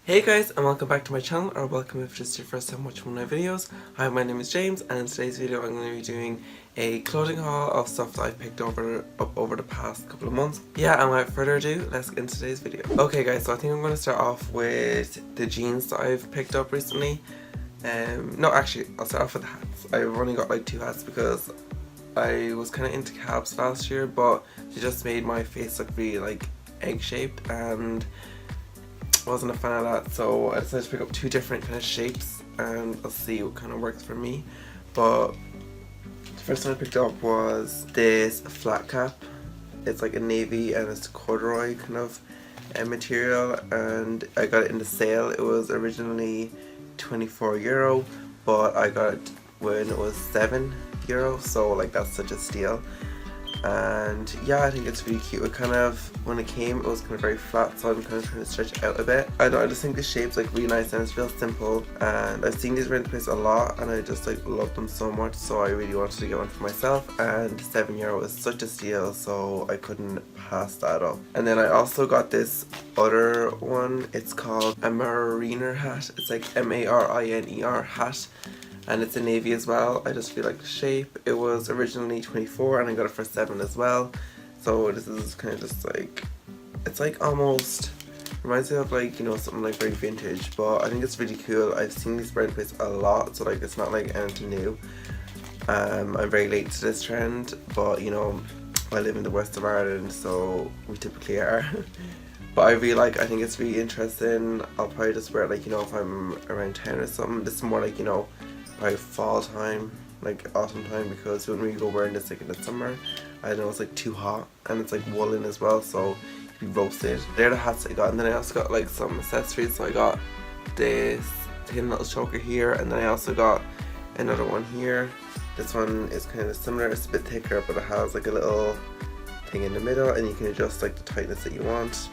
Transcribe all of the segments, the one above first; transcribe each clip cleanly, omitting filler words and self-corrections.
Hey guys, and welcome back to my channel, or welcome if it's your first time watching one of my videos. Hi, my name is James, and in today's video I'm going to be doing a clothing haul of stuff that I've picked up over the past couple of months. Yeah, and without further ado, let's get into today's video. Okay guys, so I think I'm going to start off with the jeans that I've picked up recently. No, actually, I'll start off with the hats. I've only got like 2 hats because I was kind of into caps last year, but they just made my face look really like egg-shaped, and wasn't a fan of that, so I decided to pick up 2 different kind of shapes and I'll see what kind of works for me. But the first one I picked up was this flat cap. It's like a navy and it's corduroy kind of material, and I got it in the sale. It was originally €24, but I got it when it was €7, so like that's such a steal. And yeah, I think it's really cute. It kind of, when it came, it was kind of very flat, so I'm kind of trying to stretch it out a bit. I don't know, I just think the shape's like really nice and it's real simple, and I've seen these around the place a lot and I just like love them so much, so I really wanted to get one for myself, and €7 was such a steal, so I couldn't pass that up. And then I also got this other one. It's called a mariner hat. It's like M-A-R-I-N-E-R hat, and it's a navy as well. I just feel like the shape. It was originally 24 and I got it for 7 as well. So this is kind of just like, it's like almost reminds me of like, you know, something like very vintage, but I think it's really cool. I've seen these brand plates a lot, so like it's not like anything new. I'm very late to this trend, but you know, I live in the west of Ireland, so we typically are. But I think it's really interesting. I'll probably just wear it like, you know, if I'm around town or something. This is more like, you know, by fall time, like autumn time, because when we go wearing this like in the summer, I know it's like too hot, and it's like woolen as well, so you be roasted. They're the hats I got, and then I also got like some accessories. So I got this thin little choker here, and then I also got another one here. This one is kind of similar, it's a bit thicker, but it has like a little thing in the middle, and you can adjust like the tightness that you want.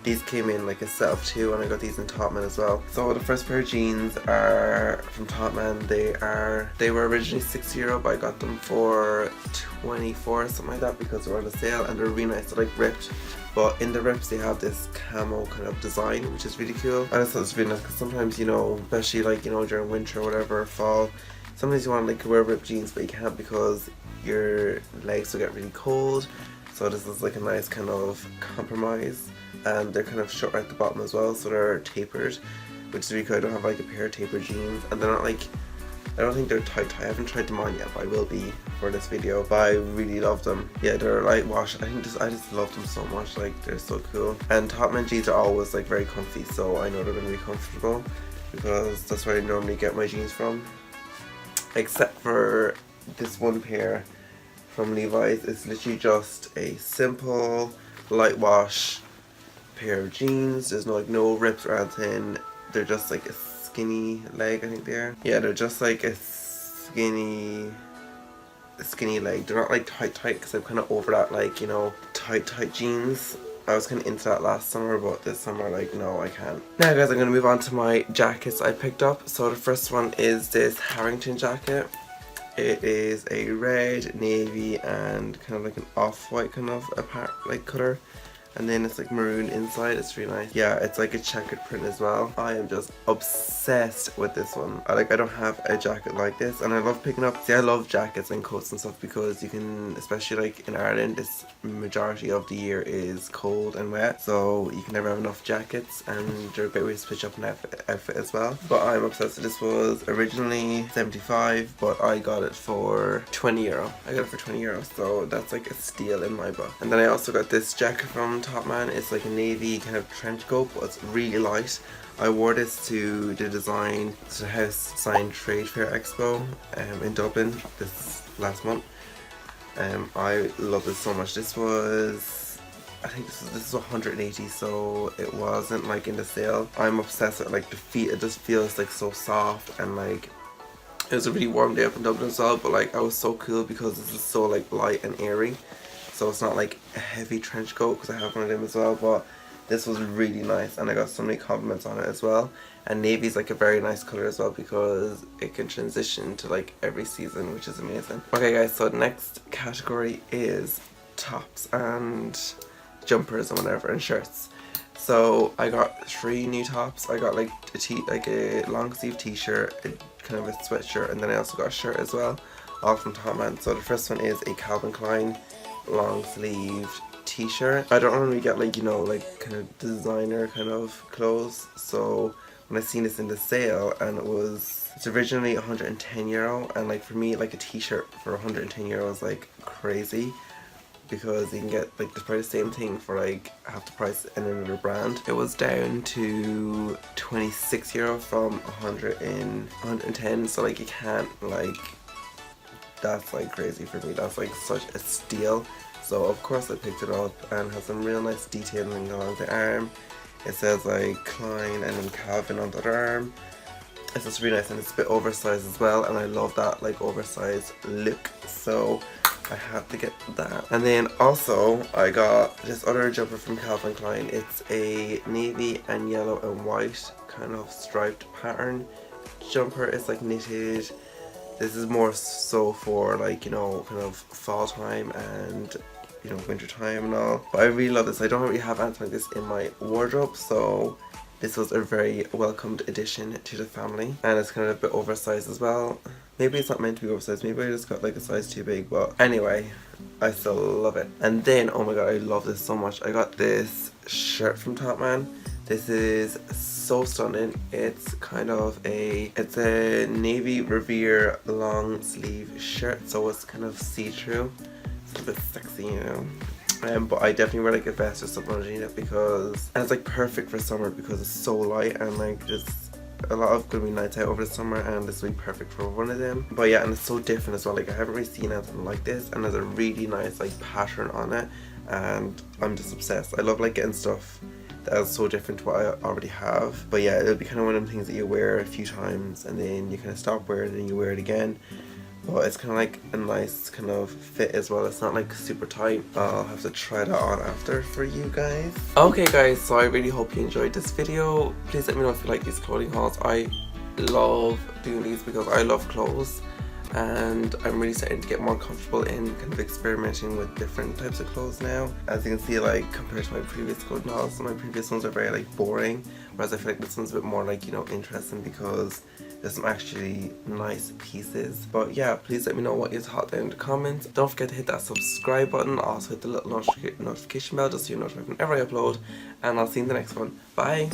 These came in like a set of 2, and I got these in Topman as well. So the first pair of jeans are from Topman. They were originally €6, but I got them for 24, something like that, because they were on a sale, and they're really nice. They're like ripped, but in the rips they have this camo kind of design, which is really cool. And I thought it's really nice because sometimes, you know, especially like, you know, during winter or whatever, fall, sometimes you want to like wear ripped jeans, but you can't because your legs will get really cold. So this is like a nice kind of compromise. And they're kind of short at the bottom as well, so they're tapered, which is really cool. I don't have like a pair of tapered jeans, and they're not like, I don't think they're tight. I haven't tried them on yet, but I will be for this video. But I really love them. Yeah, they're light wash. I just love them so much. Like, they're so cool. And Topman jeans are always like very comfy, so I know they're gonna be comfortable because that's where I normally get my jeans from. Except for this one pair from Levi's. It's literally just a simple light wash pair of jeans. There's no rips or anything. They're just like a skinny leg, I think they are. Yeah, they're just like a skinny leg. They're not like tight because I'm kind of over that, like, you know, tight jeans. I was kind of into that last summer, but this summer, like, no, I can't. Now guys, I'm going to move on to my jackets I picked up. So the first one is this Harrington jacket. It is a red, navy, and kind of like an off-white kind of color. And then it's like maroon inside. It's really nice. Yeah, it's like a checkered print as well. I am just obsessed with this one. I don't have a jacket like this, and I love picking up. See, I love jackets and coats and stuff because you can, especially like in Ireland, this majority of the year is cold and wet, so you can never have enough jackets, and they're a great way to switch up an outfit as well. But I'm obsessed with this. Was originally 75, but I got it for €20. I got it for €20, so that's like a steal in my book. And then I also got this jacket from Topman. It's like a navy kind of trench coat, but it's really light. I wore this to the House Design Trade Fair Expo in Dublin this last month. I love this so much. This was, I think this is 180, so it wasn't like in the sale. I'm obsessed with like the feet. It just feels like so soft, and like it was a really warm day up in Dublin as well, but like I was so cool because this is so like light and airy. So it's not like a heavy trench coat, because I have one of them as well, but this was really nice, and I got so many compliments on it as well. And navy is like a very nice color as well because it can transition to like every season, which is amazing. Okay guys, so the next category is tops and jumpers and whatever, and shirts. So I got 3 new tops. I got like a long sleeve t-shirt, kind of a sweatshirt, and then I also got a shirt as well, all from Topman. So the first one is a Calvin Klein long sleeve t-shirt. I don't normally get like, you know, like kind of designer kind of clothes, so when I seen this in the sale, and it's originally €110, and like for me, like a t-shirt for €110 is like crazy, because you can get like probably the same thing for like half the price in another brand. It was down to €26 from 110, so like you can't, like, that's like crazy for me. That's like such a steal. So of course I picked it up, and has some real nice detailing along the arm. It says like Klein and then Calvin on the other arm. It's just really nice, and it's a bit oversized as well, and I love that like oversized look, so I had to get that. And then also I got this other jumper from Calvin Klein. It's a navy and yellow and white kind of striped pattern jumper. It's like knitted. This is more so for like, you know, kind of fall time and, you know, winter time and all. But I really love this. I don't really have anything like this in my wardrobe, so this was a very welcomed addition to the family. And it's kind of a bit oversized as well. Maybe it's not meant to be oversized, maybe I just got like a size too big, but anyway, I still love it. And then, oh my god, I love this so much. I got this shirt from Topman. This is so stunning. It's kind of it's a navy Revere long sleeve shirt, so it's kind of see-through. It's a bit sexy, you know. But I definitely wear like a vest or something underneath it, because, and it's like perfect for summer because it's so light, and like there's a lot of gonna be nights out over the summer, and this will be perfect for one of them. But yeah, and it's so different as well. Like I haven't really seen anything like this, and there's a really nice like pattern on it, and I'm just obsessed. I love like getting stuff that is so different to what I already have. But yeah, it'll be kind of one of them things that you wear a few times and then you kind of stop wearing it and you wear it again. But it's kind of like a nice kind of fit as well. It's not like super tight. I'll have to try that on after for you guys. Okay guys, so I really hope you enjoyed this video. Please let me know if you like these clothing hauls. I love doing these because I love clothes, and I'm really starting to get more comfortable in kind of experimenting with different types of clothes now. As you can see, like compared to my previous clothing hauls, my previous ones are very like boring, whereas I feel like this one's a bit more like, you know, interesting because there's some actually nice pieces. But yeah, please let me know what you thought down in the comments. Don't forget to hit that subscribe button, also hit the little notification bell just so you're notified whenever I upload, and I'll see you in the next one. Bye!